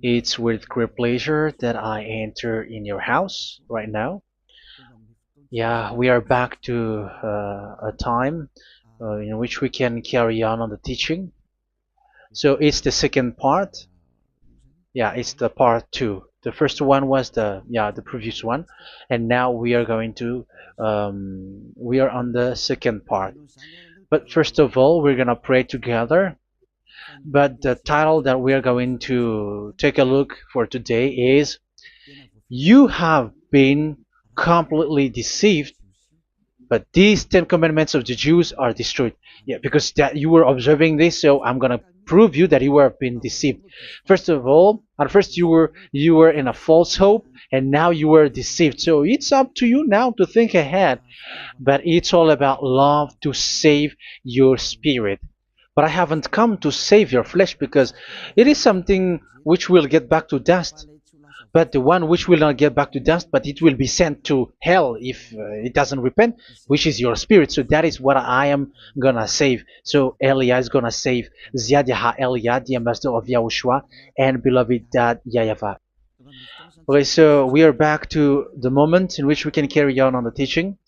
It's with great pleasure that I enter in your house right now. Yeah, we are back to a time in which we can carry on the teaching. So it's the second part. Yeah, it's the part two. The first one was the previous one, and now we are going to we are on the second part. But first of all, we're gonna pray together. But the title that we are going to take a look for today is "You have been completely deceived, but these 10 commandments of the Jews are destroyed." Yeah, because that you were observing this, so I'm gonna prove you that you were been deceived. First of all, at first you were in a false hope, and now you were deceived. So it's up to you now to think ahead. But it's all about love to save your spirit. But I haven't come to save your flesh, because it is something which will get back to dust. But the one which will not get back to dust, but it will be sent to hell if it doesn't repent, which is your spirit. So that is what I am gonna save. So Elia is gonna save Ziadiha Elia, the ambassador of Yahushua, and beloved dad YAHVAH. Okay, so we are back to the moment in which we can carry on the teaching.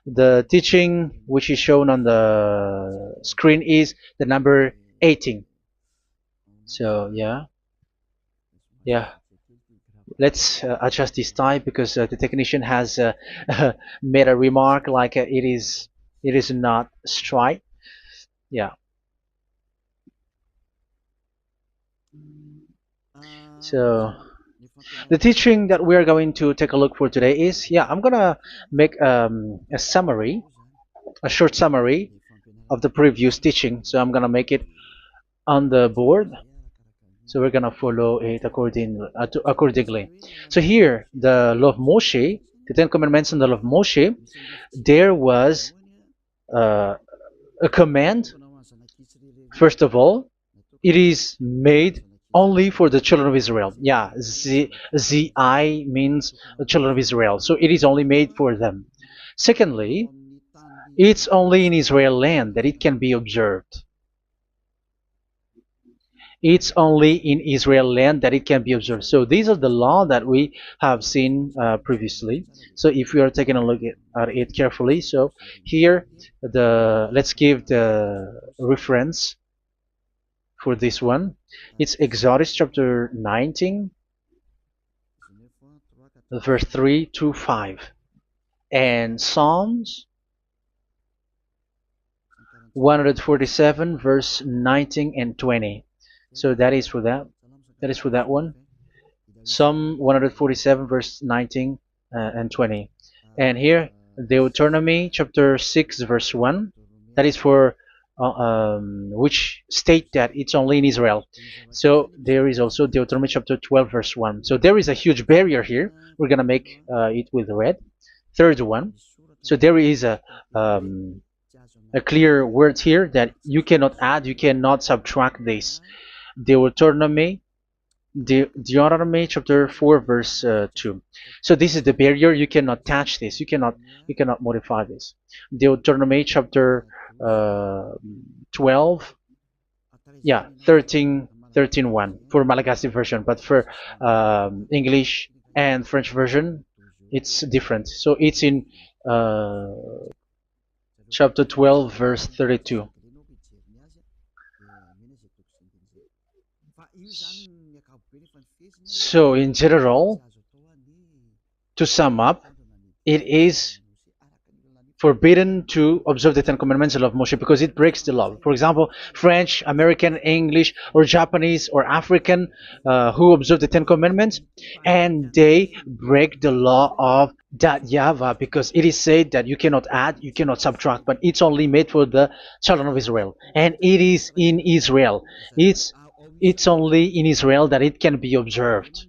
The teaching which is shown on the screen is the number 18. So yeah, let's adjust this time, because the technician has made a remark like it is not straight. Yeah. So the teaching that we are going to take a look for today is, I'm gonna make a summary, a short summary of the previous teaching. So I'm gonna make it on the board. So we're gonna follow it accordingly. So here, the law of Moshe, the 10 Commandments and the law of Moshe, there was uh, a command. First of all, it is made only for the children of Israel. Yeah, Z-I means the children of Israel. So it is only made for them. Secondly, it's only in Israel land that it can be observed. It's only in Israel land that it can be observed. So these are the law that we have seen previously. So if we are taking a look at it carefully, so here let's give the reference for this one. It's Exodus chapter 19, verse 3 to 5, and Psalms 147, verse 19 and 20. So that is for that. That is for that one. Psalm 147, verse 19 and 20. And here, Deuteronomy chapter 6, verse 1. That is for which state that it's only in Israel. So there is also Deuteronomy chapter 12, verse 1. So there is a huge barrier here. We're going to make it with red. Third one. So there is a clear word here that you cannot add, you cannot subtract this. Deuteronomy chapter 4, verse 2. So this is the barrier. You cannot touch this. You cannot modify this. Deuteronomy chapter 12, 13, 1 for Malagasy version, but for English and French version, it's different. So it's in chapter 12, verse 32. So in general, to sum up, it is forbidden to observe the 10 Commandments of Moshe, because it breaks the law. For example, French, American, English, or Japanese, or African who observe the 10 Commandments, and they break the law of that YAHVAH, because it is said that you cannot add, you cannot subtract, but it's only made for the children of Israel, and it is in Israel. It's only in Israel that it can be observed.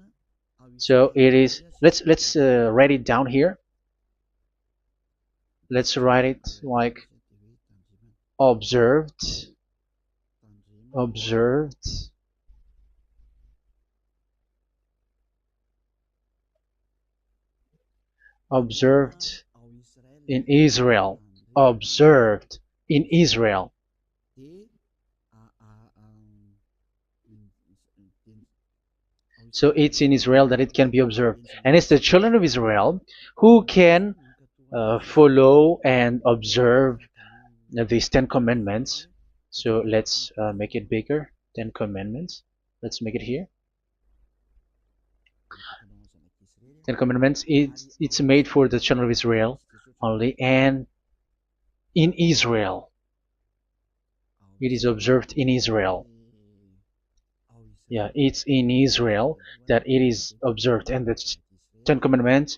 So it is. Let's write it down here. Let's write it like observed, observed, observed in Israel, observed in Israel. So it's in Israel that it can be observed. And it's the children of Israel who can follow and observe these 10 commandments. So let's make it bigger. 10 commandments. Let's make it here. 10 commandments. It's made for the children of Israel only, and in Israel. It is observed in Israel. Yeah, it's in Israel that it is observed, and the Ten Commandments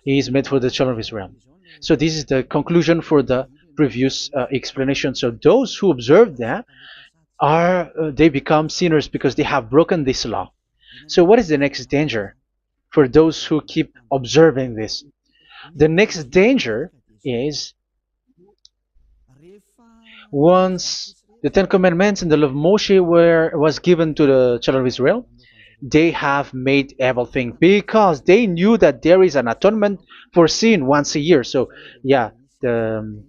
is made for the children of Israel. So this is the conclusion for the previous explanation. So those who observe that are they become sinners because they have broken this law. So what is the next danger for those who keep observing this? The next danger is once the Ten Commandments and the law of Moshe was given to the children of Israel, they have made everything because they knew that there is an atonement for sin once a year. So yeah, um,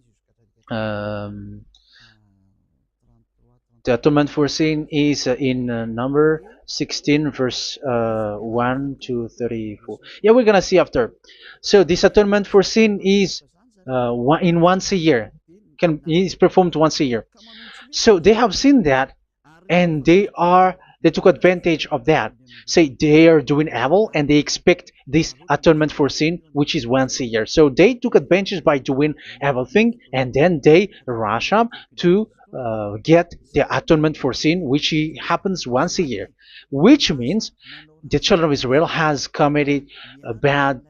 the atonement for sin is in number 16 verse 1 to 34. Yeah, we're gonna see after. So this atonement for sin is once a year, is performed once a year. So they have seen that, and they took advantage of that. Say they are doing evil and they expect this atonement for sin, which is once a year. So they took advantage by doing evil thing, and then they rush up to get the atonement for sin, which happens once a year, which means the children of Israel has committed a bad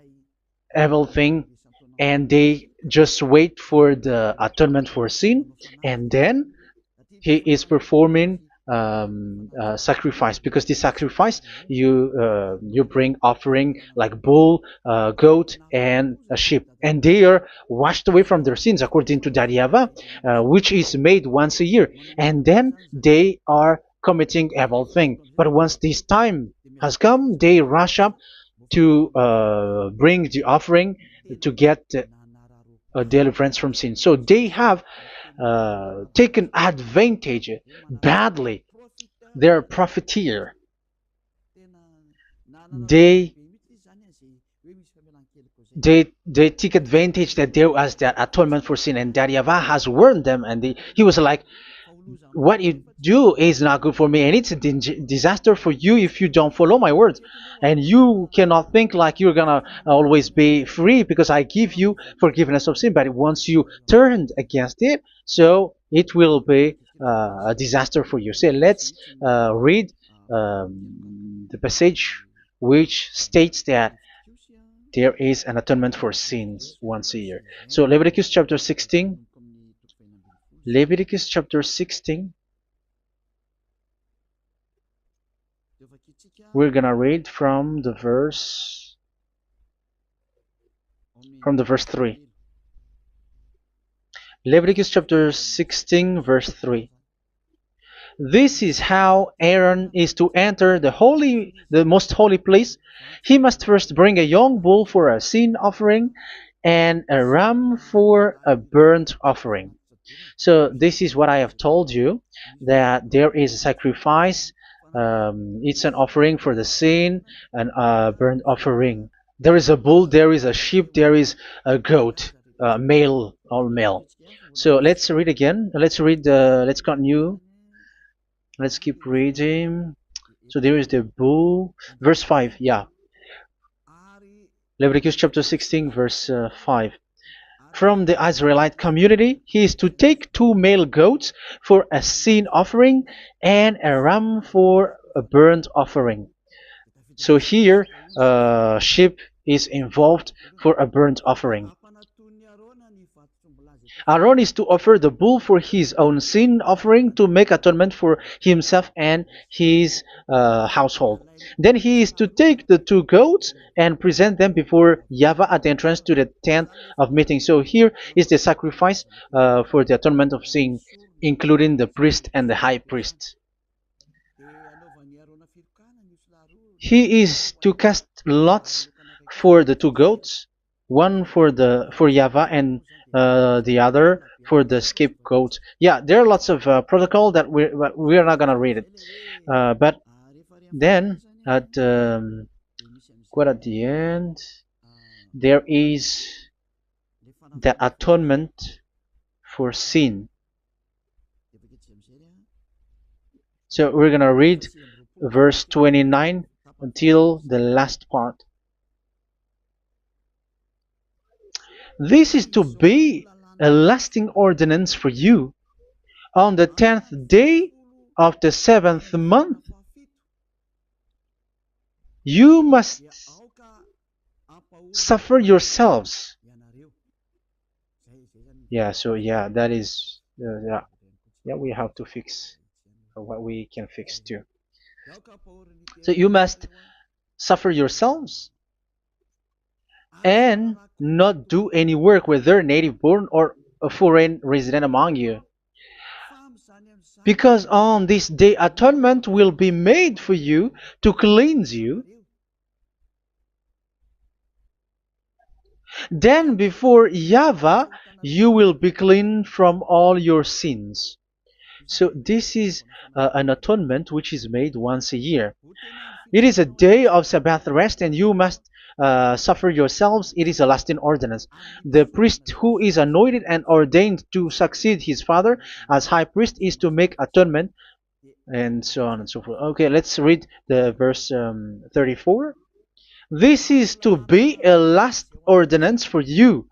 evil thing, and they just wait for the atonement for sin, and then he is performing sacrifice, because the sacrifice you bring offering like bull, goat, and a sheep, and they are washed away from their sins according to that YAHVAH, which is made once a year, and then they are committing evil thing. But once this time has come, they rush up to bring the offering to get deliverance from sin. So they have taken advantage badly. They're profiteer. They they take advantage that there was that atonement for sin, and that YAHVAH has warned them, and he was like, what you do is not good for me, and it's a disaster for you if you don't follow my words, and you cannot think like you're gonna always be free because I give you forgiveness of sin, but once you turned against it, so it will be a disaster for you. So let's read the passage which states that there is an atonement for sins once a year. So Leviticus chapter 16. Leviticus chapter 16. We're gonna read from the verse 3. Leviticus chapter 16 verse 3. This is how Aaron is to enter the most holy place. He must first bring a young bull for a sin offering and a ram for a burnt offering. So this is what I have told you, that there is a sacrifice. It's an offering for the sin, and a burnt offering. There is a bull, there is a sheep, there is a goat, male, all male. So let's read again. Let's continue. Let's keep reading. So there is the bull, verse 5. Yeah, Leviticus chapter 16 verse 5. From the Israelite community, he is to take 2 male goats for a sin offering and a ram for a burnt offering. So here, sheep is involved for a burnt offering. Aaron is to offer the bull for his own sin offering to make atonement for himself and his household. Then he is to take the 2 goats and present them before YAHVAH at the entrance to the tent of meeting. So here is the sacrifice for the atonement of sin, including the priest and the high priest. He is to cast lots for the 2 goats, one for YAHVAH and the other for the scapegoat. Yeah, there are lots of protocol that we are not gonna read it, but then at quite at the end, there is the atonement for sin. So we're gonna read verse 29 until the last part. This is to be a lasting ordinance for you. On the 10th day of the 7th month, you must suffer yourselves. Yeah, so yeah, that is, yeah, we have to fix what we can fix too. So you must suffer yourselves and not do any work, whether native born or a foreign resident among you. Because on this day atonement will be made for you to cleanse you. Then before YAHVAH you will be clean from all your sins. So this is an atonement which is made once a year. It is a day of Sabbath rest, and you must suffer yourselves. It is a lasting ordinance. The priest who is anointed and ordained to succeed his father as high priest is to make atonement, and so on and so forth. Okay, let's read the verse 34. This is to be a last ordinance for you.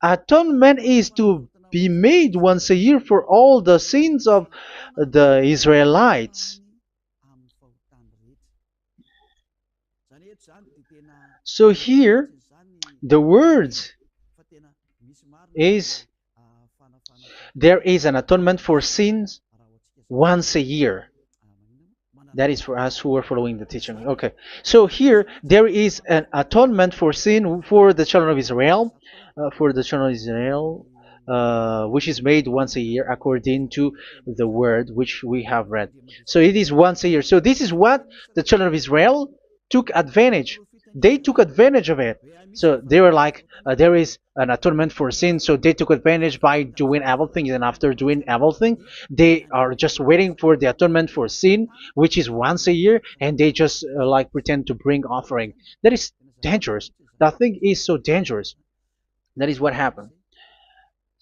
Atonement is to be made once a year for all the sins of the Israelites. So here, the words is there is an atonement for sins once a year. That is for us who are following the teaching. Okay, so here there is an atonement for sin for the children of Israel, which is made once a year according to the word which we have read. So it is once a year. So this is what the children of Israel took advantage. They took advantage of it. So they were like, there is an atonement for sin, so they took advantage by doing everything, and after doing everything, they are just waiting for the atonement for sin, which is once a year, and they just like pretend to bring offering. That is dangerous. That thing is so dangerous. That is what happened.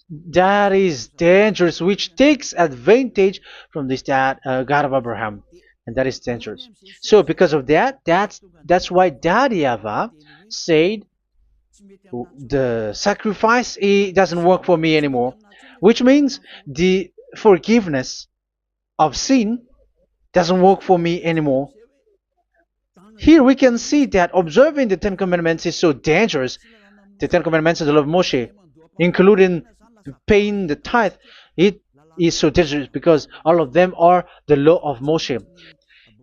That is dangerous, which takes advantage from this God of Abraham, and that is dangerous. So because of that, that's why Daddy YAHVAH said the sacrifice, it doesn't work for me anymore, which means the forgiveness of sin doesn't work for me anymore. Here we can see that observing the Ten Commandments is so dangerous. The Ten Commandments of the law of Moshe, including paying the tithe, it is so dangerous because all of them are the law of Moshe.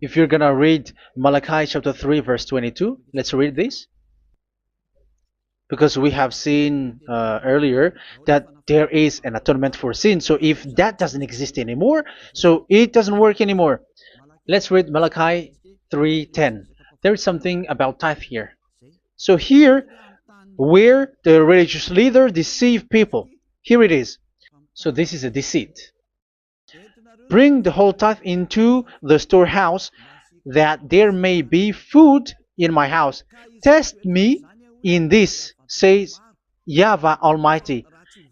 If you're gonna read Malachi chapter 3 verse 22, let's read this. Because we have seen earlier that there is an atonement for sin. So if that doesn't exist anymore, so it doesn't work anymore. Let's read Malachi 3:10. There is something about tithe here. So here, where the religious leader deceived people, here it is. So this is a deceit. Bring the whole tithe into the storehouse, that there may be food in my house. Test me in this, says YAHVAH Almighty,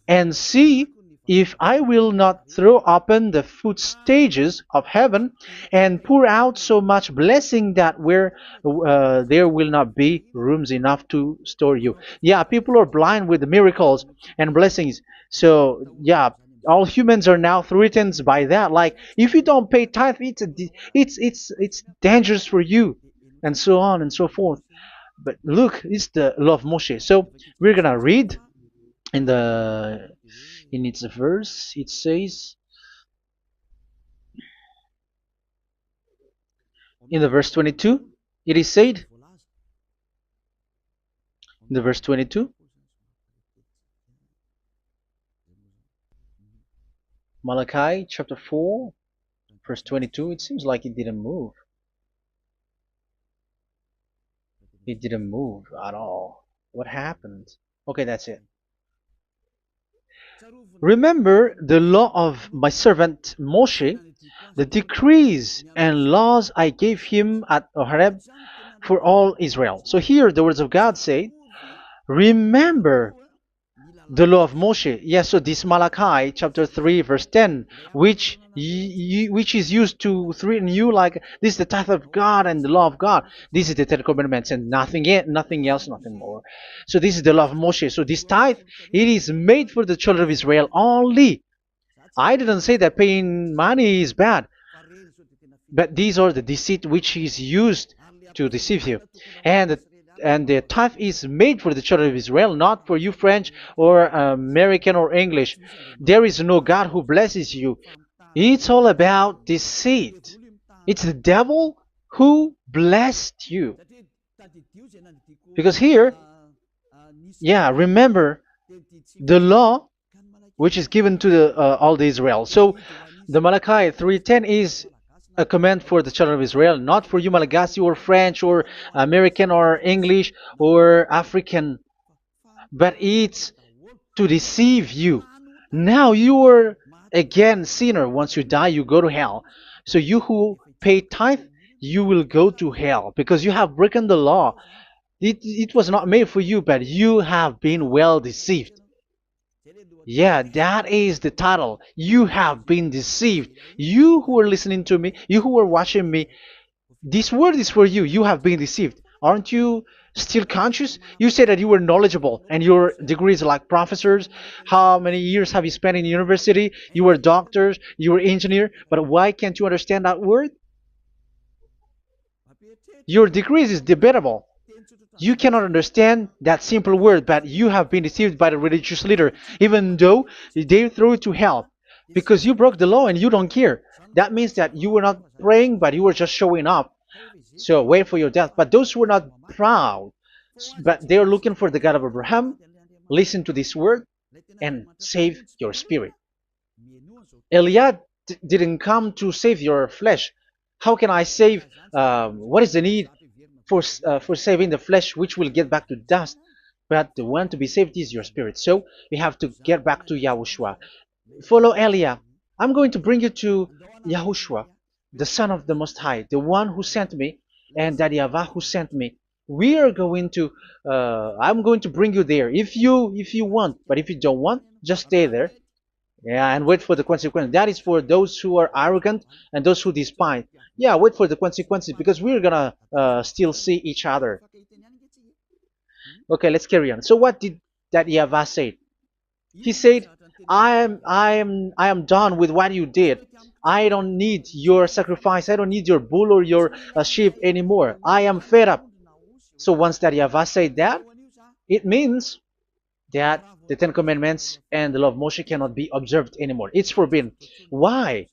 and see if I will not throw open the food stages of heaven and pour out so much blessing that where there will not be rooms enough to store you. Yeah, people are blind with the miracles and blessings. So yeah, all humans are now threatened by that. Like, if you don't pay tithe, it's dangerous for you, and so on and so forth. But look, it's the law of Moshe. So we're gonna read in its verse. It says in the verse 22. It is said in the verse 22. Malachi chapter 4 verse 22. It seems like it didn't move. It didn't move at all. What happened? Okay, that's it. Remember the law of my servant Moshe, the decrees and laws I gave him at Horeb for all Israel. So here the words of God say, remember the law of Moshe. Yes, so this Malachi chapter 3 verse 10, which is used to threaten you like this is the tithe of God and the law of God. This is the Ten Commandments and nothing else, nothing more. So this is the law of Moshe. So this tithe, it is made for the children of Israel only. I didn't say that paying money is bad, but these are the deceit which is used to deceive you. And the tithe is made for the children of Israel, not for you French or American or English. There is no God who blesses you. It's all about deceit. It's the devil who blessed you. Because here, yeah, remember the law which is given to all the Israel. So the Malachi 3:10 is a command for the children of Israel, not for you Malagasy or French or American or English or African, but it's to deceive you. Now you are again sinner. Once you die, you go to hell. So you who pay tithe, you will go to hell because you have broken the law. It was not made for you, but you have been well deceived. Yeah, that is the title. You have been deceived. You who are listening to me, you who are watching me, this word is for you. You have been deceived. Aren't you still conscious? You said that you were knowledgeable and your degrees like professors. How many years have you spent in university? You were doctors, you were engineer, but why can't you understand that word? Your degrees is debatable. You cannot understand that simple word, but you have been deceived by the religious leader, even though they threw you to hell because you broke the law and you don't care. That means that you were not praying, but you were just showing up. So wait for your death. But those who are not proud, but they are looking for the God of Abraham, listen to this word and save your spirit. Eliad didn't come to save your flesh. How can I save? What is the need for saving the flesh, which will get back to dust? But the one to be saved is your spirit. So we have to get back to Yahushua. Follow Elia. I'm going to bring you to Yahushua, the Son of the Most High, the one who sent me, and that YAHVAH who sent me. We are going to. I'm going to bring you there if you want, but if you don't want, just stay there. Yeah, and wait for the consequence. That is for those who are arrogant and those who despise. Yeah, wait for the consequences because we're gonna still see each other. Okay, let's carry on. So what did that YAHVAH say? He said, I am done with what you did. I don't need your sacrifice. I don't need your bull or your sheep anymore. I am fed up. So once that YAHVAH said that, it means that the Ten Commandments and the law of Moshe cannot be observed anymore. It's forbidden. Why?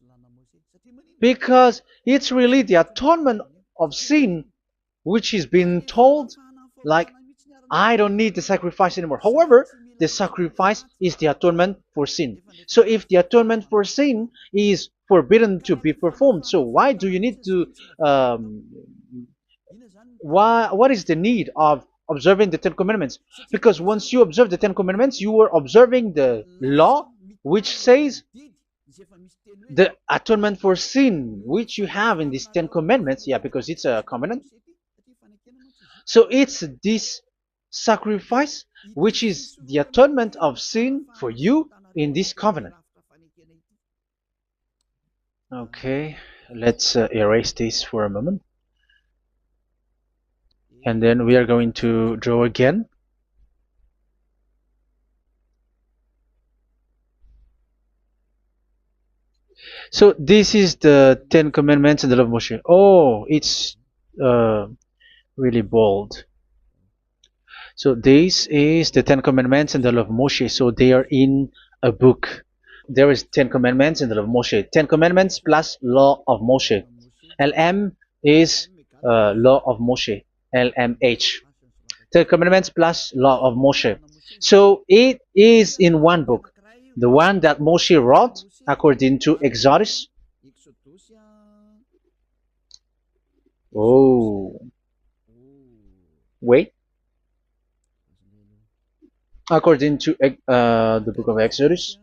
Because it's really the atonement of sin which is being told, like, I don't need the sacrifice anymore. However, the sacrifice is the atonement for sin. So if the atonement for sin is forbidden to be performed, so why do you need to what is the need of observing the Ten Commandments? Because once you observe the Ten Commandments, you are observing the law which says the atonement for sin which you have in these Ten Commandments. Yeah, because it's a covenant. So it's this sacrifice which is the atonement of sin for you in this covenant. Okay, let's erase this for a moment. And then we are going to draw again. So this is the Ten Commandments and the law of Moshe. Oh, it's really bold. So this is the Ten Commandments and the law of Moshe. So they are in a book. There is Ten Commandments and the law of Moshe. Ten Commandments plus law of Moshe. LM is law of Moshe. LMH. Ten Commandments plus law of Moshe. So it is in one book. The one that Moshe wrote according to Exodus. Oh, wait. According to the book of Exodus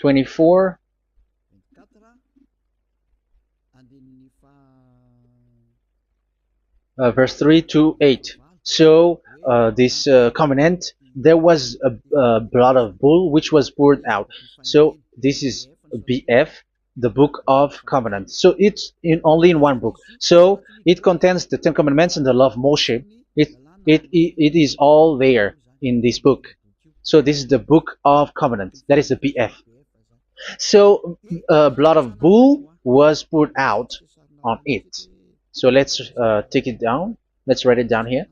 24, verse 3 to 8. So this covenant, there was a blood of bull which was poured out. So this is BF, the book of covenant. So it's only in one book. So it contains the Ten Commandments and the law of Moshe. It is all there in this book. So this is the book of covenant. That is the BF. So blood of bull was poured out on it. So let's take it down. Let's write it down here.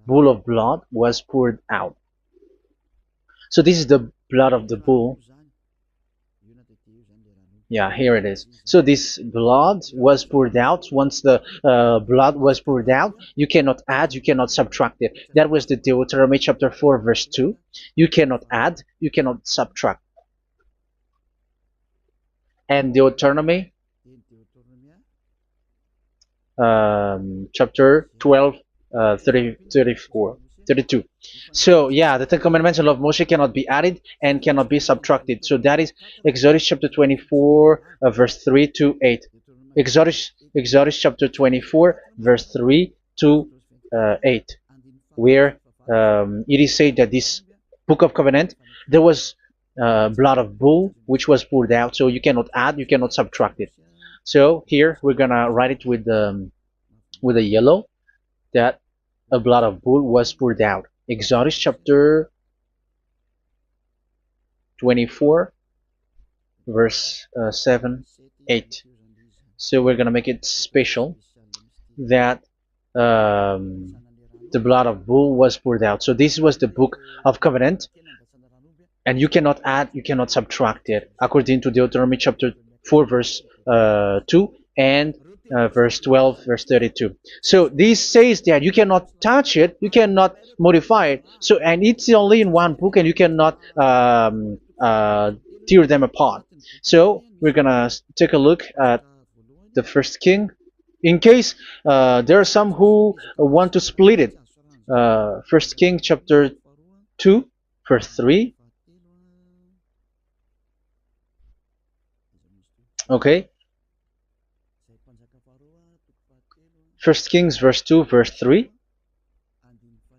Bull of blood was poured out. So this is the blood of the bull. Yeah, here it is. So this blood was poured out. Once the blood was poured out, you cannot add, you cannot subtract it. That was the Deuteronomy chapter 4, verse 2. You cannot add, you cannot subtract. And Deuteronomy chapter 12, 32. So yeah, the Ten Commandments and law of Moshe cannot be added and cannot be subtracted. So that is Exodus chapter 24, verse 3 to 8. Exodus chapter 24, verse 3 to 8, where it is said that this book of covenant, there was blood of bull which was poured out. So you cannot add, you cannot subtract it. So here we're gonna write it with a yellow, that a blood of bull was poured out. Exodus chapter 24, verse 7, 8. So we're gonna make it special that the blood of bull was poured out. So this was the book of covenant, and you cannot add, you cannot subtract it, according to Deuteronomy chapter 4, verse 2 and verse 12, verse 32. So this says that you cannot touch it, you cannot modify it. So, and it's only in one book, and you cannot tear them apart. So we're gonna take a look at the first king. In case there are some who want to split it, First King chapter 2, verse 3. Okay. First Kings verse 2, verse 3.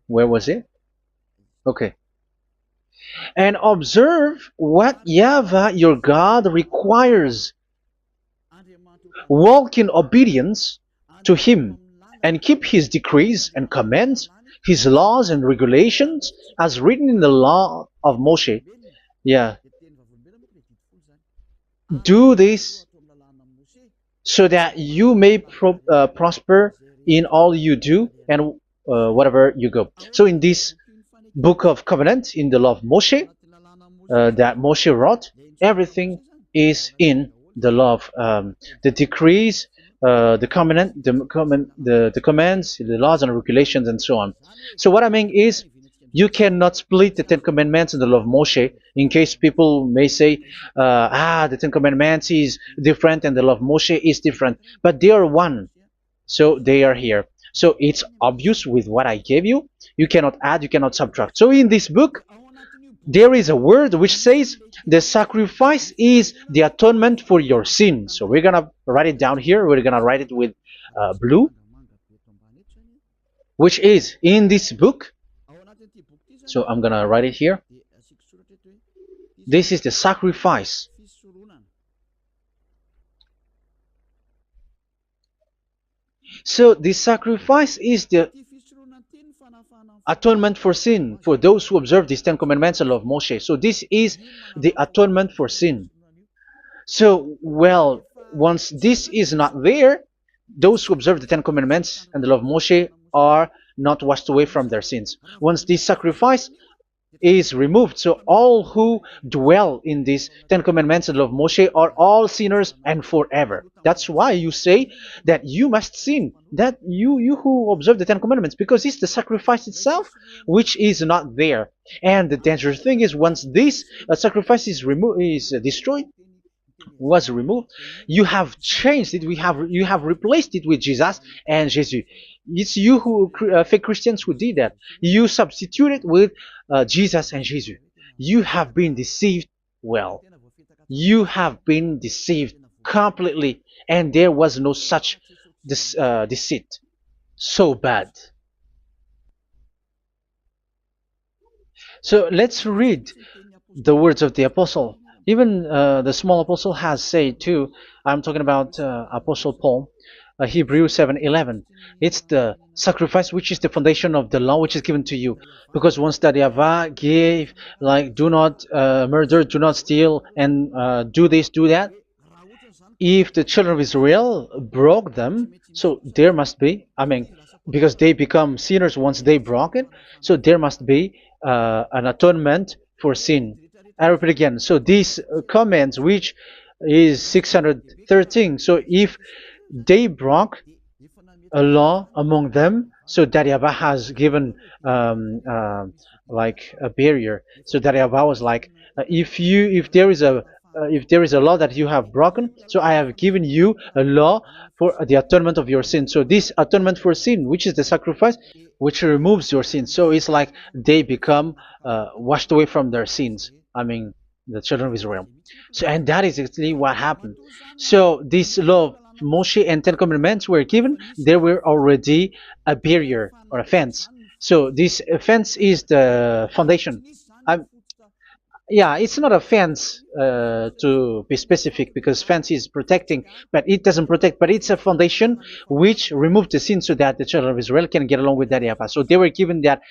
Where was it? Okay. And observe what YAHVAH your God requires. Walk in obedience to Him, and keep His decrees and commands, His laws and regulations, as written in the law of Moshe. Yeah. Do this so that you may prosper in all you do and whatever you go. So in this book of covenant, in the law of Moshe, that Moshe wrote, everything is in the law of the decrees, the covenant, the commands, the laws and regulations, and so on. So what I mean is, you cannot split the Ten Commandments and the law of Moshe. In case people may say, the Ten Commandments is different and the law of Moshe is different, but they are one. So they are here. So it's obvious with what I gave you. You cannot add, you cannot subtract. So in this book, there is a word which says the sacrifice is the atonement for your sin. So we're gonna write it down here. We're gonna write it with blue, which is in this book. So I'm gonna write it here. This is the sacrifice. So the sacrifice is the atonement for sin, for those who observe these Ten Commandments and law of Moshe. So this is the atonement for sin. So, well, once this is not there, those who observe the Ten Commandments and the law of Moshe are not washed away from their sins. Once this sacrifice is removed, so all who dwell in these Ten Commandments and law of Moshe are all sinners and forever. That's why you say that you must sin, that you who observe the Ten Commandments, because it's the sacrifice itself which is not there. And the dangerous thing is, once this sacrifice is destroyed, was removed, you have changed it. You have replaced it with Jesus and Jesus. It's you who fake Christians who did that. You substituted with Jesus and Jesus. You have been deceived well. You have been deceived completely, and there was no such deceit. So bad. So let's read the words of the apostle. Even the small apostle has said too. I'm talking about Apostle Paul, Hebrews 7:11. It's the sacrifice which is the foundation of the law which is given to you. Because once that YAHVAH gave, like, do not murder, do not steal, and do this, do that, if the children of Israel broke them, so there must be, I mean, because they become sinners once they broke it, so there must be an atonement for sin. I repeat again. So these comments, which is 613, so if they broke a law among them, so that YAHVAH has given like a barrier. So that YAHVAH was like, if there is a law that you have broken, so I have given you a law for the atonement of your sin. So this atonement for sin, which is the sacrifice, which removes your sins. So it's like they become washed away from their sins. I mean, the children of Israel. So, and that is actually what happened. So this law of Moshe and Ten Commandments were given. There were already a barrier or a fence. So this fence is the foundation. I'm, yeah, it's not a fence to be specific, because fence is protecting, but it doesn't protect. But it's a foundation which removed the sin so that the children of Israel can get along with that YAHVAH. So they were given that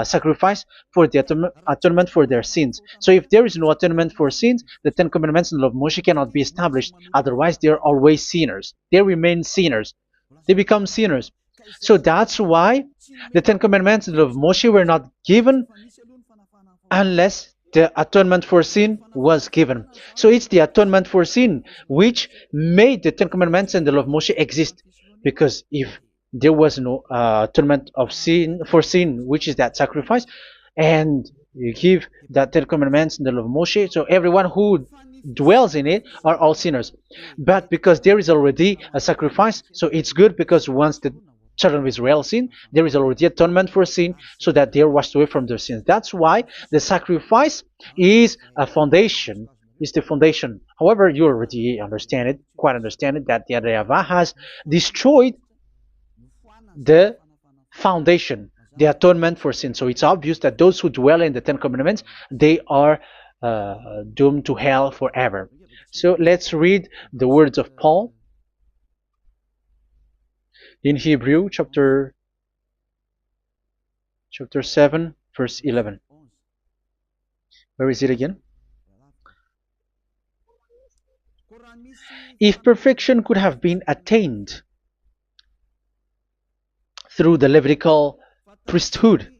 sacrifice for the atonement for their sins. So if there is no atonement for sins, the Ten Commandments and the law of Moshe cannot be established. Otherwise, they are always sinners. They remain sinners. They become sinners. So that's why the Ten Commandments and the law of Moshe were not given unless the atonement for sin was given. So it's the atonement for sin which made the Ten Commandments and the law of Moshe exist. Because if there was no atonement of sin for sin, which is that sacrifice, and you give that Ten Commandments and the law of Moshe, so everyone who dwells in it are all sinners. But because there is already a sacrifice, so it's good, because once the children of Israel sin, there is already atonement for sin, so that they are washed away from their sins. That's why the sacrifice is a foundation, is the foundation. However, you already understand it, quite understand it, that the YAHVAH has destroyed the foundation, the atonement for sin. So it's obvious that those who dwell in the Ten Commandments, they are doomed to hell forever. So let's read the words of Paul in Hebrew chapter 7 verse 11. Where is it again? If perfection could have been attained through the Levitical priesthood,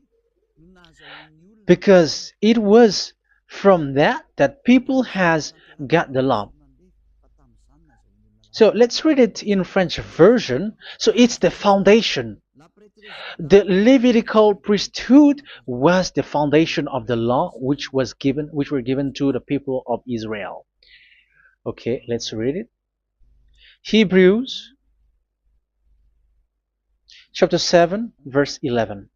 because it was from that people has got the law. So let's read it in French version. So it's the foundation. The Levitical priesthood was the foundation of the law which were given to the people of Israel. Okay, let's read it. Hebrews chapter 7 verse 11.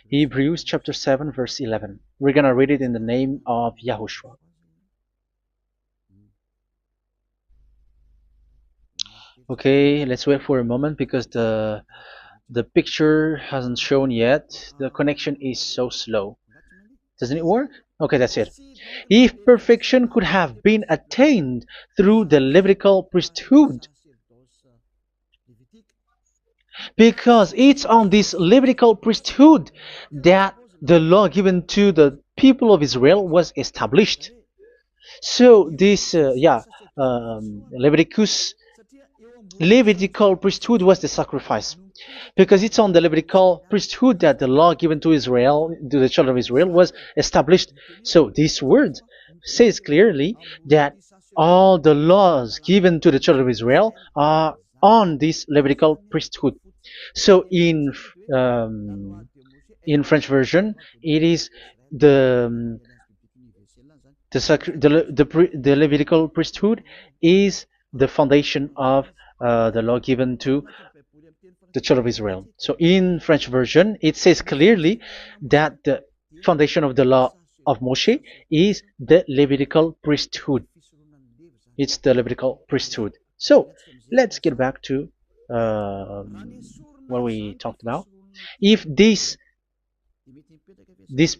Hebrews chapter 7 verse 11. We're gonna read it in the name of YAHOSHUAH. Okay, let's wait for a moment, because the picture hasn't shown yet. The connection is so slow. Doesn't it work? Okay, that's it. If perfection could have been attained through the Levitical priesthood, because it's on this Levitical priesthood that the law given to the people of Israel was established. So this, Levitical priesthood was the sacrifice, because it's on the Levitical priesthood that the law given to Israel, to the children of Israel, was established. So this word says clearly that all the laws given to the children of Israel are on this Levitical priesthood. So in French version, it is the Levitical priesthood is the foundation of the law given to the children of Israel. So in French version, it says clearly that the foundation of the law of Moshe is the Levitical priesthood. It's the Levitical priesthood. So let's get back to what we talked about. If this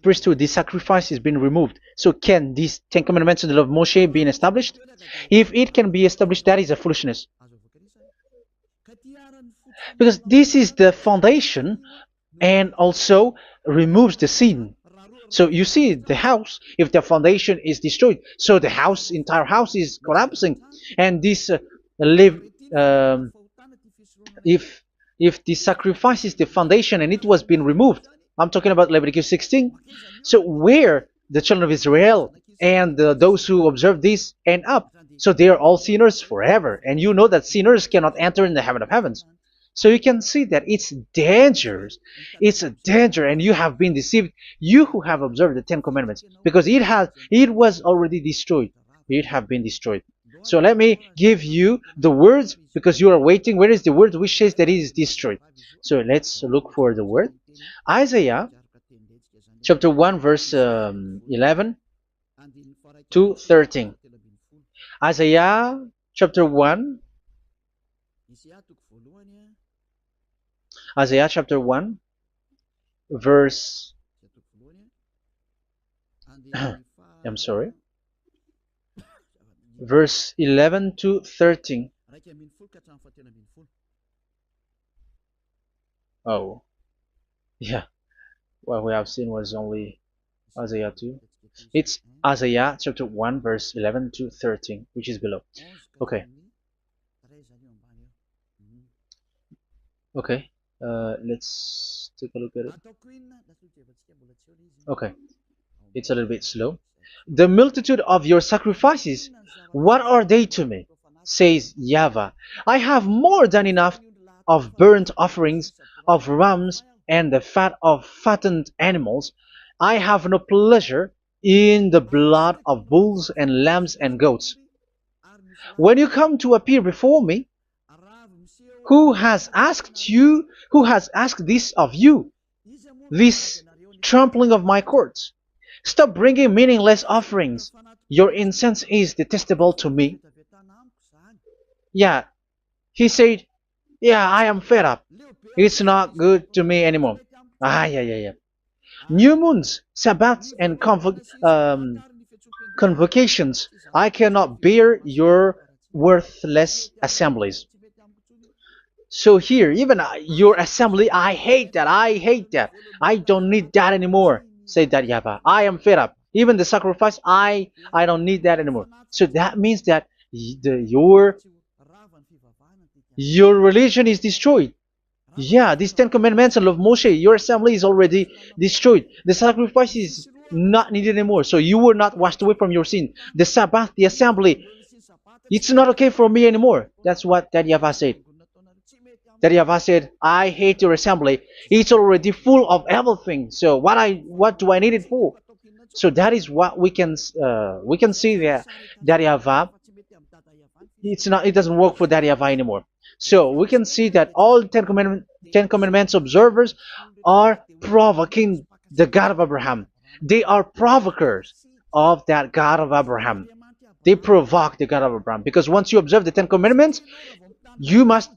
priesthood, this sacrifice is being removed, so can these Ten Commandments of Moshe be established? If it can be established, that is a foolishness. Because this is the foundation and also removes the sin. So you see the house, if the foundation is destroyed, so the house, entire house is collapsing. And this live, um, if the sacrifice is the foundation and it was being removed, I'm talking about Leviticus 16. So where the children of Israel and those who observe this end up, so they are all sinners forever. And you know that sinners cannot enter in the heaven of heavens. So you can see that it's dangerous. It's a danger, and you have been deceived. You who have observed the Ten Commandments, because it was already destroyed. It have been destroyed. So let me give you the words, because you are waiting. Where is the word which says that it is destroyed? So let's look for the word. Isaiah chapter 1 verse 11 to 13. Isaiah chapter 1. Isaiah chapter 1 verse I'm sorry, verse 11 to 13. Oh, yeah, what we have seen was only Isaiah 2. It's Isaiah chapter 1 verse 11 to 13, which is below. Okay. Okay. Let's take a look at it. Okay. It's a little bit slow. The multitude of your sacrifices, what are they to me? Says YAHVAH. I have more than enough of burnt offerings, of rams, and the fat of fattened animals. I have no pleasure in the blood of bulls and lambs and goats. When you come to appear before me, who has asked this of you, this trampling of my courts? Stop bringing meaningless offerings. Your incense is detestable to me. Yeah, he said, yeah, I am fed up. It's not good to me anymore. Yeah. New moons, Sabbaths, and convocations. I cannot bear your worthless assemblies. So here, even your assembly, I hate that. I hate that. I don't need that anymore. Say that, YAHVAH. I am fed up. Even the sacrifice, I don't need that anymore. So that means that your religion is destroyed. Yeah, these Ten Commandments of Moshe, your assembly is already destroyed. The sacrifice is not needed anymore. So you were not washed away from your sin. The Sabbath, the assembly, it's not okay for me anymore. That's what that YAHVAH said. That YAHVAH said, I hate your assembly. It's already full of everything. So what do I need it for? So that is what we can see there. That YAHVAH, it doesn't work for that YAHVAH anymore. So we can see that all Ten Commandments observers are provoking the God of Abraham. They are provokers of that God of Abraham. They provoke the God of Abraham, because once you observe the Ten Commandments, you must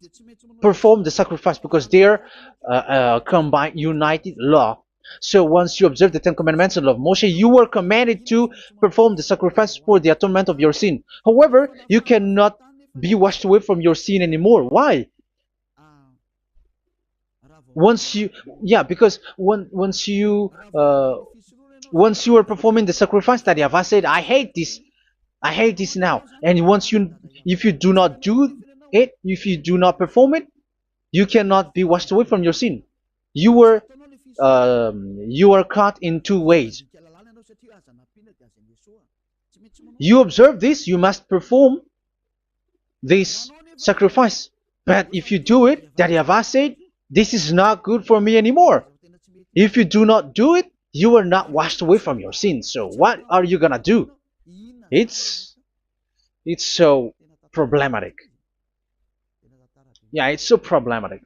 perform the sacrifice, because they are combined, united law. So once you observe the Ten Commandments of Moshe, you were commanded to perform the sacrifice for the atonement of your sin. However, you cannot be washed away from your sin anymore. Why? Because once you are performing the sacrifice, that YAHVAH said, I hate this now. And if you do not do it, if you do not perform it, you cannot be washed away from your sin. You are caught in two ways. You observe this, you must perform this sacrifice. But if you do it, that YAHVAH said, this is not good for me anymore. If you do not do it, you are not washed away from your sins. So what are you gonna do? It's so problematic. Yeah, it's so problematic.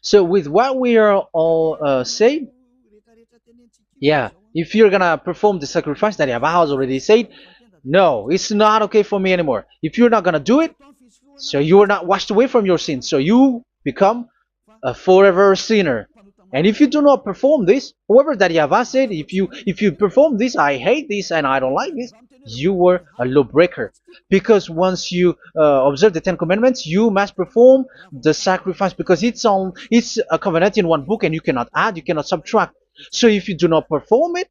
So with what we are all saying, yeah, if you're gonna perform the sacrifice that Yahweh has already said, no, it's not okay for me anymore. If you're not gonna do it, so you are not washed away from your sins, so you become a forever sinner. And if you do not perform this, whoever that Yahweh said, if you perform this, I hate this and I don't like this, you were a lawbreaker. Because once you observe the Ten Commandments, you must perform the sacrifice because it's a covenant in one book and you cannot add, you cannot subtract. So if you do not perform it,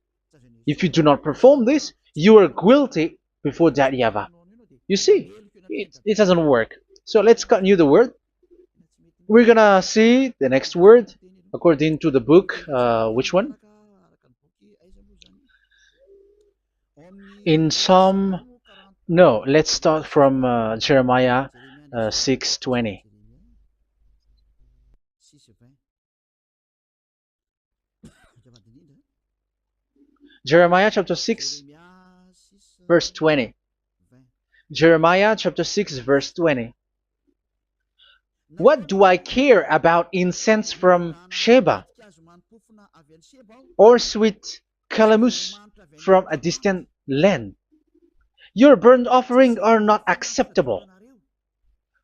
if you do not perform this, you are guilty before that Yahweh. You see, it doesn't work. So let's continue the word. We're gonna see the next word according to the book. Which one? In Psalm. No, let's start from Jeremiah 6:20. Jeremiah chapter 6, verse 20. Jeremiah chapter 6, verse 20. What do I care about incense from Sheba or sweet calamus from a distant land? Your burnt offerings are not acceptable.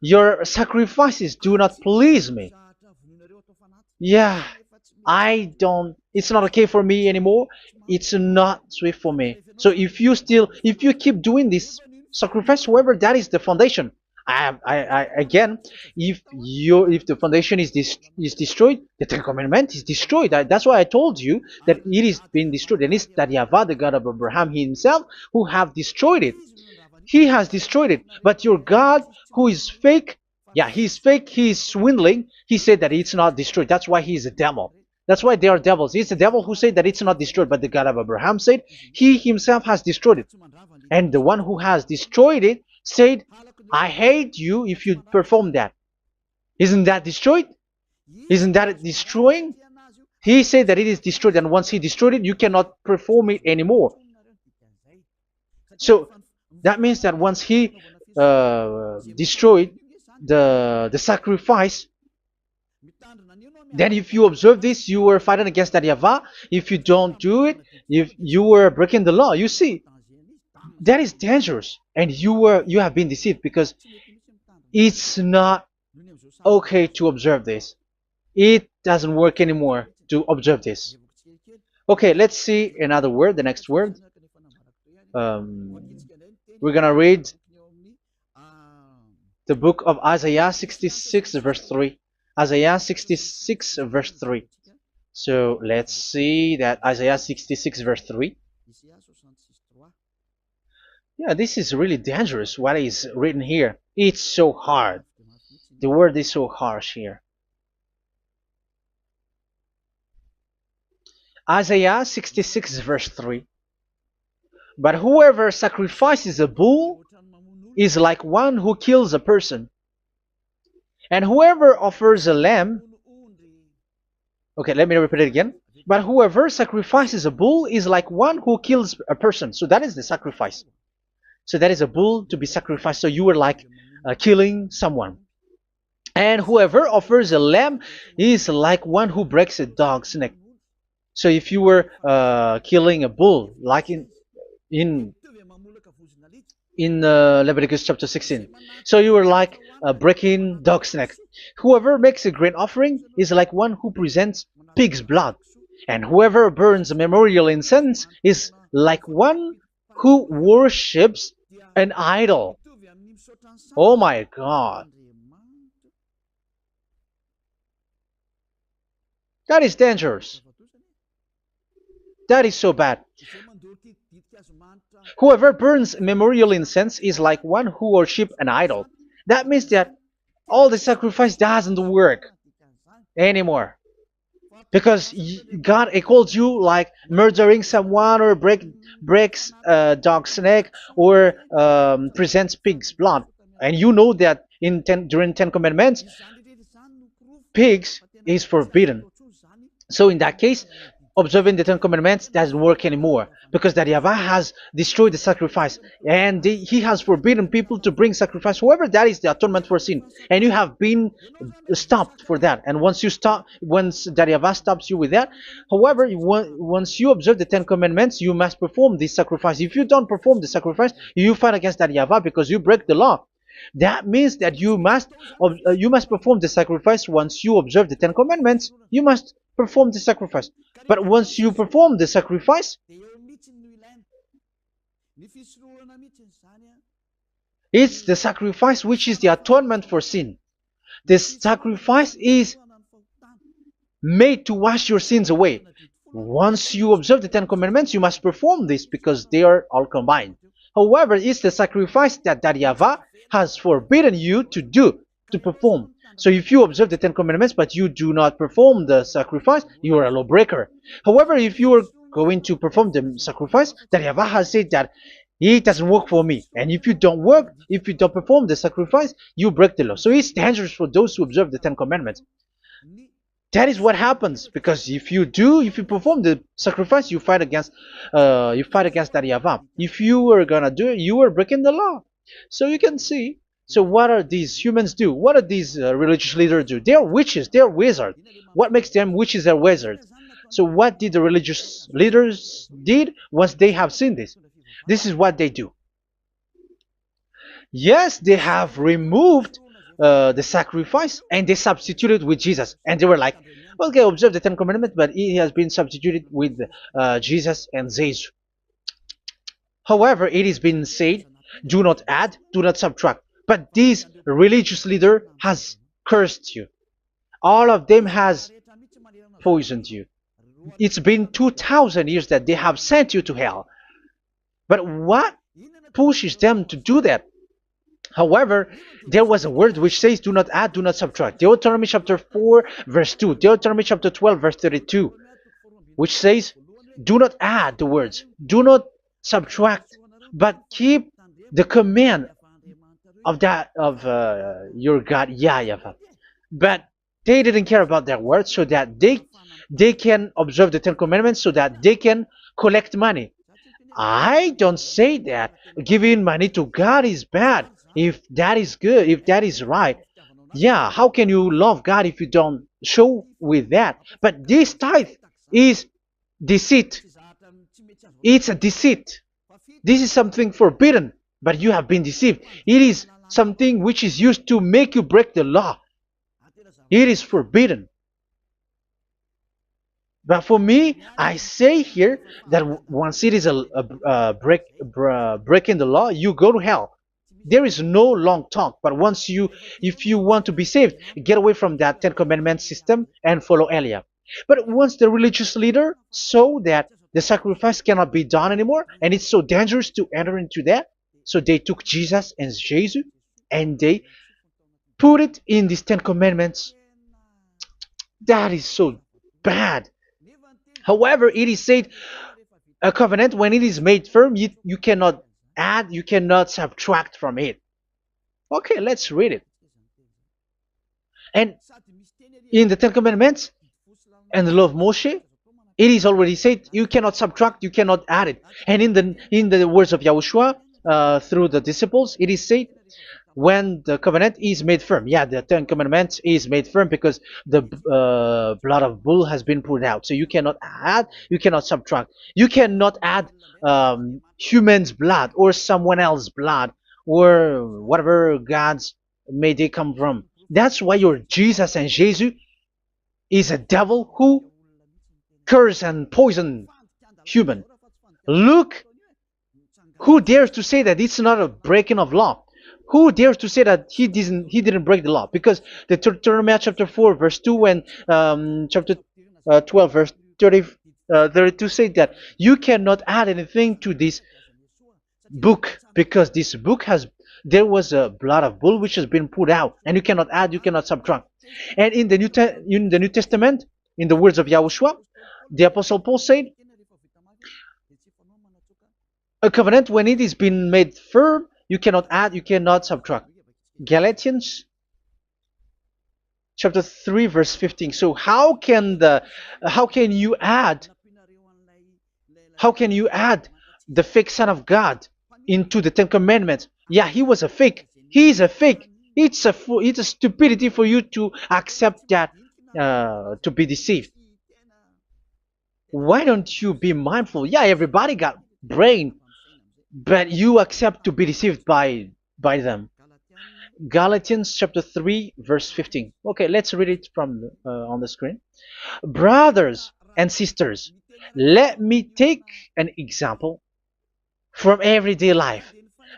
Your sacrifices do not please me. Yeah, it's not okay for me anymore. It's not sweet for me. So if you keep doing this sacrifice, however, that is the foundation. Again, if the foundation is destroyed, the Ten Commandment is destroyed. That's why I told you that it is being destroyed, and it's that Yahweh, the God of Abraham himself, who have destroyed it. He has destroyed it. But your God, who is fake, yeah, he's fake, he's swindling. He said that it's not destroyed. That's why he's a devil. That's why they are devils. It's the devil who said that it's not destroyed, but the God of Abraham said he himself has destroyed it. And the one who has destroyed it said, I hate you if you perform that. Isn't that destroyed? Isn't that destroying? He said that it is destroyed, and once he destroyed it, you cannot perform it anymore. So that means that once he destroyed the sacrifice, then if you observe this, you were fighting against that Yahweh. If you don't do it, if you were breaking the law, you see, that is dangerous, and you have been deceived because it's not okay to observe this. It doesn't work anymore to observe this. Okay, let's see another word, the next word. We're gonna read the book of Isaiah 66 verse 3. Isaiah 66 verse 3. So let's see that Isaiah 66 verse 3. Yeah, this is really dangerous what is written here. It's so hard. The word is so harsh here. Isaiah 66 verse 3. But whoever sacrifices a bull is like one who kills a person. And whoever offers a lamb... Okay, let me repeat it again. But whoever sacrifices a bull is like one who kills a person. So that is the sacrifice. So that is a bull to be sacrificed. So you were like killing someone. And whoever offers a lamb is like one who breaks a dog's neck. So if you were killing a bull, like in Leviticus chapter 16, so you were like breaking dog's neck. Whoever makes a grain offering is like one who presents pig's blood, and whoever burns a memorial incense is like one who worships an idol. Oh my God. That is dangerous. That is so bad. Whoever burns memorial incense is like one who worships an idol. That means that all the sacrifice doesn't work anymore. Because God calls you like murdering someone or breaks a dog's neck or presents pig's blood. And you know that during Ten Commandments, pigs is forbidden. So in that case, observing the Ten Commandments doesn't work anymore because that Yahweh has destroyed the sacrifice and he has forbidden people to bring sacrifice. However, that is the atonement for sin, and you have been stopped for that. And once that Yahweh stops you with that, however, once you observe the Ten Commandments, you must perform this sacrifice. If you don't perform the sacrifice, you fight against that Yahweh because you break the law. That means that you must perform the sacrifice. Once you observe the Ten Commandments, you must perform the sacrifice. But once you perform the sacrifice, it's the sacrifice which is the atonement for sin. This sacrifice is made to wash your sins away. Once you observe the Ten Commandments, you must perform this because they are all combined. However, it's the sacrifice that Yahweh has forbidden you to perform. So if you observe the Ten Commandments but you do not perform the sacrifice, you are a lawbreaker. However, if you are going to perform the sacrifice, that Yahweh has said that it doesn't work for me. And if you don't perform the sacrifice, you break the law. So it's dangerous for those who observe the Ten Commandments. That is what happens, because if you perform the sacrifice, you fight against that Yahweh. If you are gonna do it, you are breaking the law. So you can see. So what are these humans do? What are these religious leaders do? They are witches. They are wizards. What makes them witches and wizards? So what did the religious leaders did once they have seen this? This is what they do. Yes, they have removed the sacrifice and they substituted with Jesus. And they were like, okay, observe the Ten Commandments, but it has been substituted with Jesus and Jesus. However, it has been said, do not add, do not subtract. But this religious leader has cursed you. All of them has poisoned you. It's been 2,000 years that they have sent you to hell. But what pushes them to do that? However, there was a word which says, do not add, do not subtract. Deuteronomy chapter 4, verse 2. Deuteronomy chapter 12, verse 32. Which says, do not add the words. Do not subtract. But keep the command of your God, YAHVAH. But they didn't care about their words, so that they can observe the Ten Commandments, so that they can collect money. I don't say that giving money to God is bad. If that is good, if that is right, yeah, how can you love God if you don't show with that? But this tithe is deceit. It's a deceit. This is something forbidden, but you have been deceived. It is something which is used to make you break the law. It is forbidden. But for me, I say here that once it is breaking the law, you go to hell. There is no long talk. But if you want to be saved, get away from that Ten Commandments system and follow Eliah. But once the religious leader saw that the sacrifice cannot be done anymore, and it's so dangerous to enter into that, so they took Jesus and Jesus and they put it in these Ten Commandments. That is so bad. However, it is said a covenant, when it is made firm, you cannot add, you cannot subtract from it. Okay, let's read it. And in the Ten Commandments and the law of Moshe, it is already said you cannot subtract, you cannot add it. And in the words of YAHOSHUAH through the disciples, it is said when the covenant is made firm. Yeah, the Ten Commandments is made firm because the blood of bull has been poured out. So you cannot add, you cannot subtract. You cannot add human's blood or someone else's blood or whatever gods may they come from. That's why your Jesus and Jesus is a devil who curse and poison human. Look, who dares to say that it's not a breaking of law? Who dares to say that he didn't break the law? Because the Deuteronomy chapter 4 verse 2 and chapter 12 verse 32 say that you cannot add anything to this book, because this book there was a blood of bull which has been put out, and you cannot add, you cannot subtract. And in the New Testament, in the words of YAHOSHUAH, the Apostle Paul said, a covenant, when it is been made firm, you cannot add, you cannot subtract. Galatians chapter 3 verse 15. So how can you add How can you add the fake Son of God into the Ten Commandments? Yeah, he was a fake. He is a fake. It's a stupidity for you to accept that, to be deceived. Why don't you be mindful? Yeah, everybody got brain, but you accept to be deceived by them. Galatians chapter 3 verse 15. Okay, let's read it from on the screen. Brothers and sisters, let me take an example from everyday life.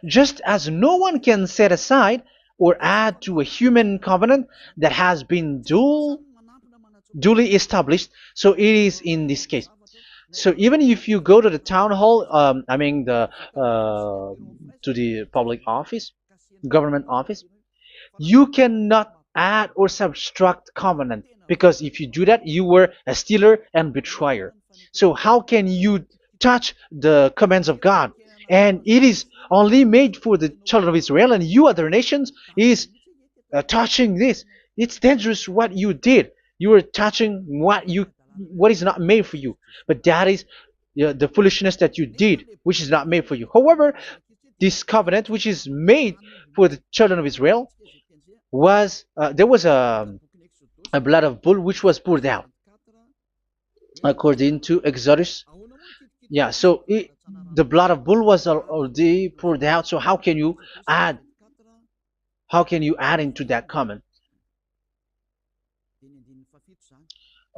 Just as no one can set aside or add to a human covenant that has been duly established, so it is in this case. So even if you go to the town hall, I mean to the public office, government office, you cannot add or subtract covenant, because if you do that, you were a stealer and betrayer. So how can you touch the commands of God? And it is only made for the children of Israel, and you other nations is touching this. It's dangerous what you did. You are touching what is not made for you. But that is the foolishness that you did, which is not made for you. However, this covenant, which is made for the children of Israel, was there was a blood of bull which was poured out according to Exodus. Yeah, so the blood of bull was already poured out. So add how can you add into that comment?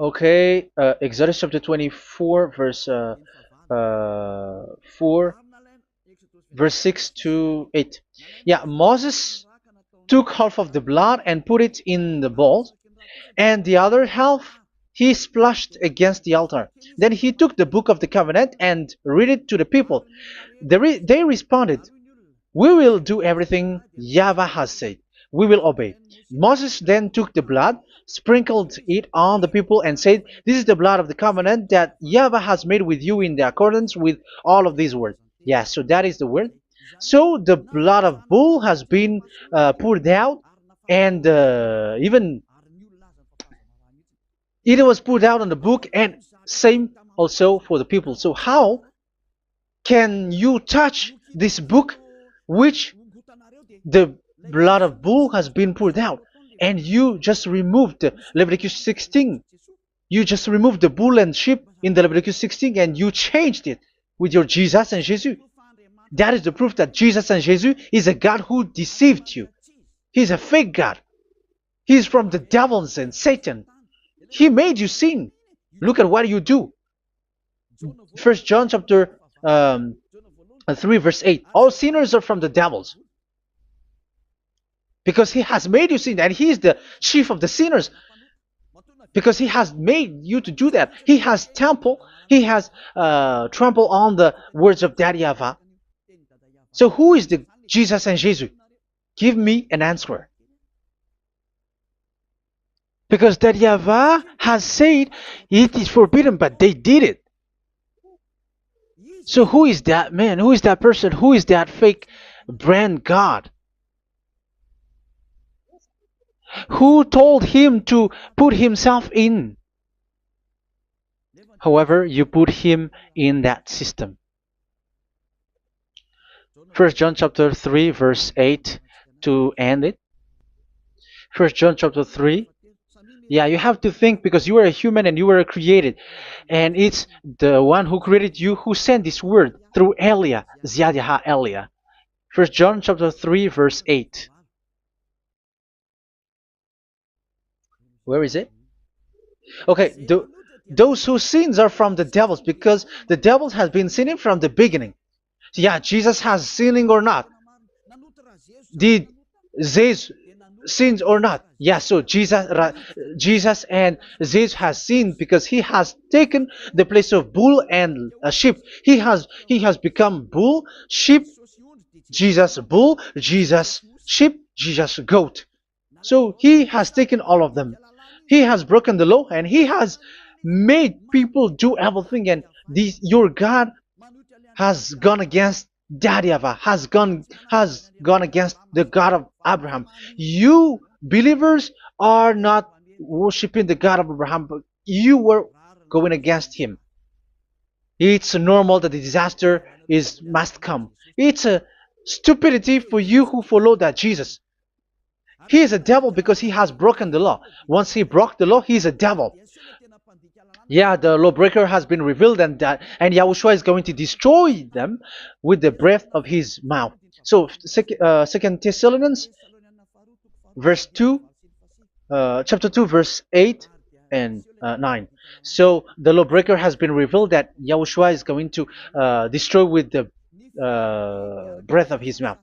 Okay, Exodus chapter 24, verse 4, verse 6 to 8. Yeah, Moses took half of the blood and put it in the bowl, and the other half he splashed against the altar. Then he took the book of the covenant and read it to the people. They responded, "We will do everything YAHVAH has said. We will obey." Moses then took the blood, sprinkled it on the people, and said, "This is the blood of the covenant that YAHVAH has made with you in the accordance with all of these words." Yeah, so that is the word. So the blood of bull has been poured out, and even it was poured out on the book, and same also for the people. So how can you touch this book which the blood of bull has been poured out, and you just removed Leviticus 16? You just removed the bull and sheep in the Leviticus 16, and you changed it with your Jesus and Jesus. That is the proof that Jesus and Jesus is a God who deceived you. He's a fake God. He's from the devils and Satan. He made you sin. Look at what you do. First John chapter 3 verse 8. All sinners are from the devils, because he has made you sin, and he is the chief of the sinners, because he has made you to do that. He has trampled on the words of Daddy YAHVAH. So who is the Jesus and Jesus? Give me an answer. Because Daddy YAHVAH has said it is forbidden, but they did it. So who is that man? Who is that person? Who is that fake brand God? Who told him to put himself in? However, you put him in that system. First John chapter 3 verse 8 to end it. First John chapter 3. Yeah, you have to think, because you are a human and you were created. And it's the one who created you who sent this word through Elia, Ziadiha Elia. First John chapter 3 verse 8. Where is it? Okay, those whose sins are from the devils, because the devils has been sinning from the beginning. Yeah, Jesus has sinning or not? Did Jesus sins or not? Yeah, so Jesus and Jesus has sinned, because he has taken the place of bull and a sheep. He has become bull, sheep, Jesus bull, Jesus sheep, Jesus goat. So he has taken all of them. He has broken the law, and he has made people do everything. And your God has gone against Daddy YAHVAH, has gone against the God of Abraham. You believers are not worshiping the God of Abraham, but you were going against him. It's normal that the disaster is must come. It's a stupidity for you who follow that Jesus. He is a devil because he has broken the law. Once he broke the law, he is a devil. Yeah, the lawbreaker has been revealed, and Yahushua is going to destroy them with the breath of his mouth. So, Second Thessalonians, verse 2, chapter 2, verse 8 and 9. So the lawbreaker has been revealed that Yahushua is going to destroy with the breath of his mouth.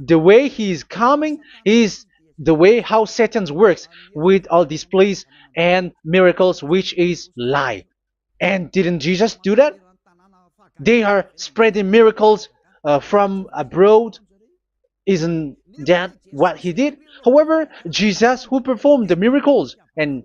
The way he is coming is the way how Satan works with all displays and miracles, which is lie. And didn't Jesus do that? They are spreading miracles from abroad. Isn't that what he did? However, Jesus, who performed the miracles, and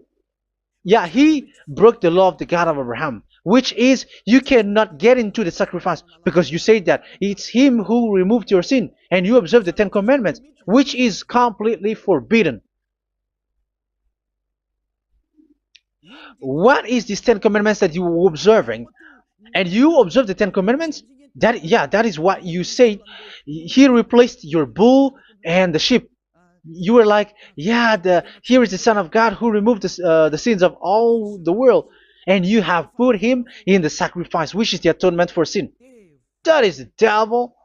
yeah, he broke the law of the God of Abraham, which is you cannot get into the sacrifice because you say that it's him who removed your sin, and you observe the Ten Commandments, which is completely forbidden. What is these Ten Commandments that you were observing? And you observe the Ten Commandments? That is what you say. He replaced your bull and the sheep. You were like, yeah, here is the Son of God who removed the sins of all the world, and you have put him in the sacrifice, which is the atonement for sin. That is the devil.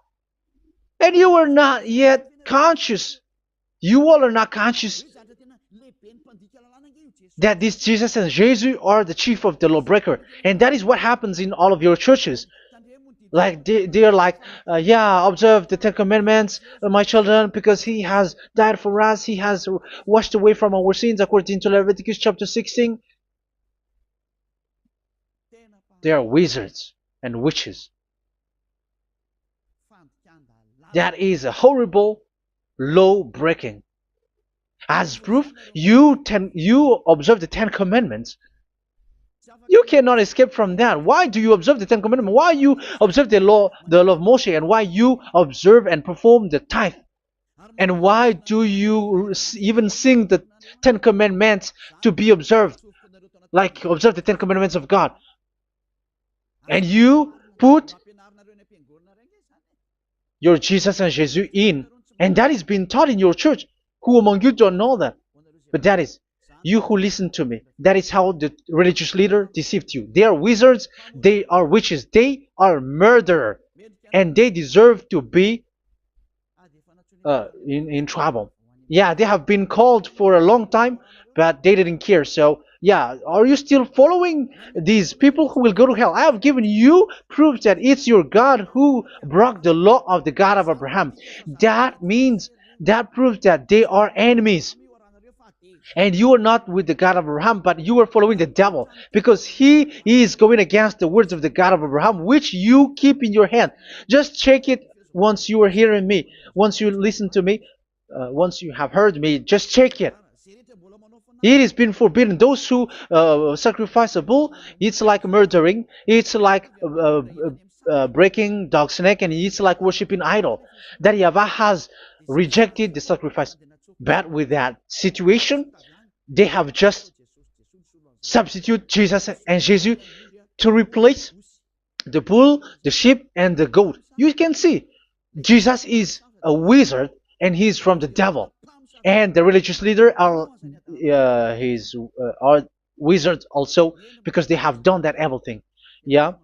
And you are not yet conscious. You all are not conscious that this Jesus and Jesus are the chief of the lawbreaker. And that is what happens in all of your churches. Like they are like, yeah, observe the Ten Commandments, my children, because he has died for us. He has washed away from our sins according to Leviticus chapter 16. They are wizards and witches. That is a horrible law breaking. As proof, you observe the Ten Commandments. You cannot escape from that. Why do you observe the Ten Commandments? Why you observe the law of Moshe, and why you observe and perform the tithe? And why do you even sing the Ten Commandments to be observed? Like observe the Ten Commandments of God. And you put your Jesus and Jesus in. And that is being taught in your church. Who among you don't know that? But that is you who listen to me. That is how the religious leader deceived you. They are wizards. They are witches. They are murderers. And they deserve to be in trouble. Yeah, they have been called for a long time, but they didn't care. So, yeah, are you still following these people who will go to hell? I have given you proof that it's your God who broke the law of the God of Abraham. That means, that proves that they are enemies. And you are not with the God of Abraham, but you are following the devil, because he is going against the words of the God of Abraham, which you keep in your hand. Just check it once you are hearing me, once you listen to me, once you have heard me, just check it. It has been forbidden. Those who sacrifice a bull, it's like murdering, it's like breaking dog's neck, and it's like worshiping idol. That YAHVAH has rejected the sacrifice. But with that situation, they have just substitute Jesus and Jesus to replace the bull, the sheep, and the goat. You can see Jesus is a wizard, and he's from the devil. And the religious leader are wizards also, because they have done that evil thing. Yeah.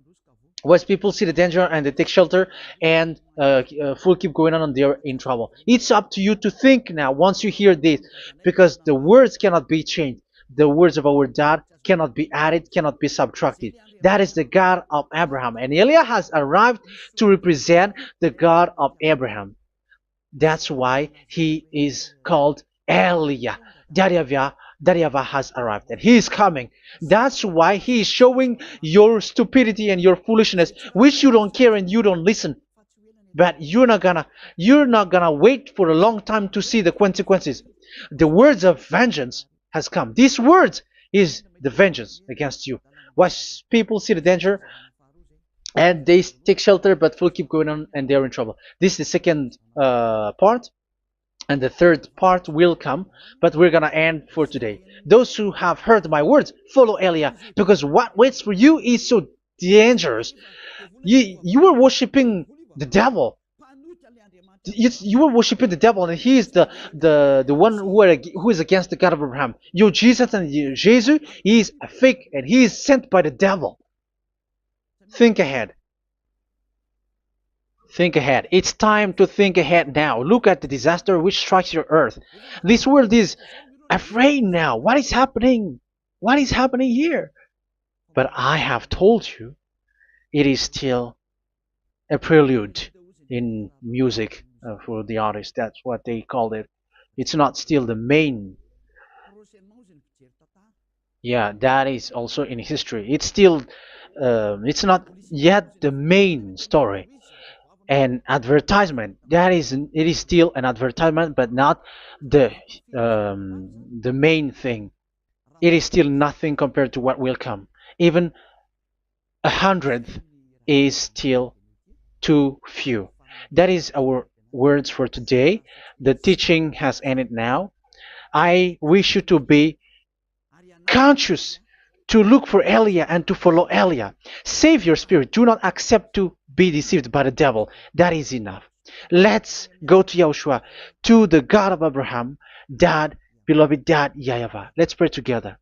Once people see the danger and they take shelter, and full keep going on, and they're in trouble. It's up to you to think now once you hear this, because the words cannot be changed. The words of our God cannot be added, cannot be subtracted. That is the God of Abraham, and Eliah has arrived to represent the God of Abraham. That's why he is called Eliah. YAHVAH has arrived, and he is coming. That's why he is showing your stupidity and your foolishness, which you don't care and you don't listen. But you're not gonna wait for a long time to see the consequences. The words of vengeance has come. These words is the vengeance against you. Once people see the danger and they take shelter, but will keep going on, and they're in trouble. This is the second part. And the third part will come, but we're gonna end for today. Those who have heard my words, follow Eliah, because what waits for you is so dangerous. You were worshiping the devil. You were worshiping the devil, and he is the one who is against the God of Abraham. Your Jesus and your Jesus, he is a fake, and he is sent by the devil. Think ahead. Think ahead. It's time to think ahead now. Look at the disaster which strikes your earth. This world is afraid now. What is happening? What is happening here? But I have told you, it is still a prelude in music for the artist. That's what they called it. It's not still the main. Yeah, that is also in history. It's still, it's not yet the main story. And advertisement, that is, it is still an advertisement, but not the the main thing. It is still nothing compared to what will come. Even a hundredth is still too few. That is our words for today. The teaching has ended now. I wish you to be conscious, to look for Elia and to follow Elia. Save your spirit. Do not accept to be deceived by the devil. That is enough. Let's go to Yahushua, to the God of Abraham, Dad, beloved Dad, YAHVAH. Let's pray together.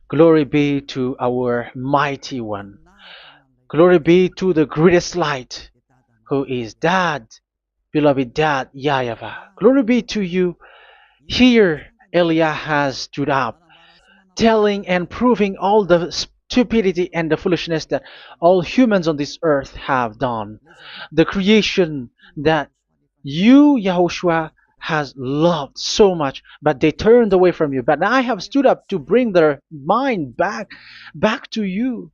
Glory be to our mighty one. Glory be to the greatest light, who is Dad, beloved Dad, YAHVAH. Glory be to you. Here, Elia has stood up, telling and proving all the stupidity and the foolishness that all humans on this earth have done. The creation that you, Yahushua, has loved so much, but they turned away from you. But now I have stood up to bring their mind back to you.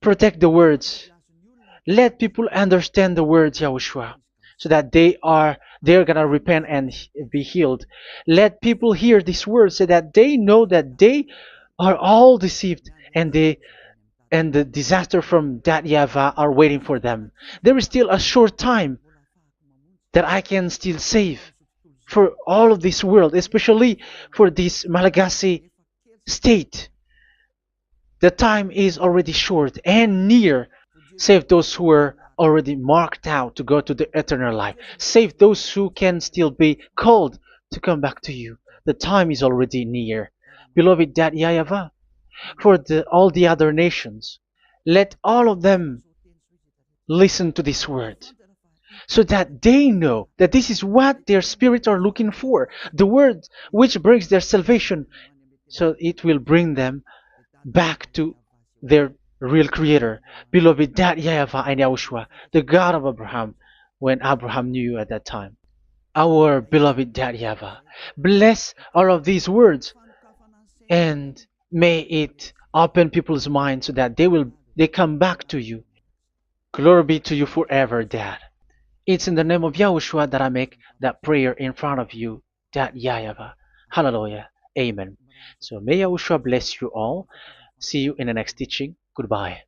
Protect the words. Let people understand the words, Yahushua, so that they're gonna repent and be healed. Let people hear these words so that they know that they are all deceived, and the disaster from that YAHVAH are waiting for them. There is still a short time that I can still save for all of this world, especially for this Malagasy state. The time is already short and near. Save those who are already marked out to go to the eternal life. Save those who can still be called to come back to you. The time is already near. Beloved Dad YAHVAH, for all the other nations, let all of them listen to this word, so that they know that this is what their spirits are looking for, the word which brings their salvation, so it will bring them back to their real creator, beloved Dad YAHVAH and Yahushua, the God of Abraham, when Abraham knew you at that time. Our beloved Dad YAHVAH, bless all of these words, and may it open people's minds so that they come back to you. Glory be to you forever, Dad. It's in the name of Yahushua that I make that prayer in front of you, Dad YAHVAH. Hallelujah. Amen. So may Yahushua bless you all. See you in the next teaching. Goodbye.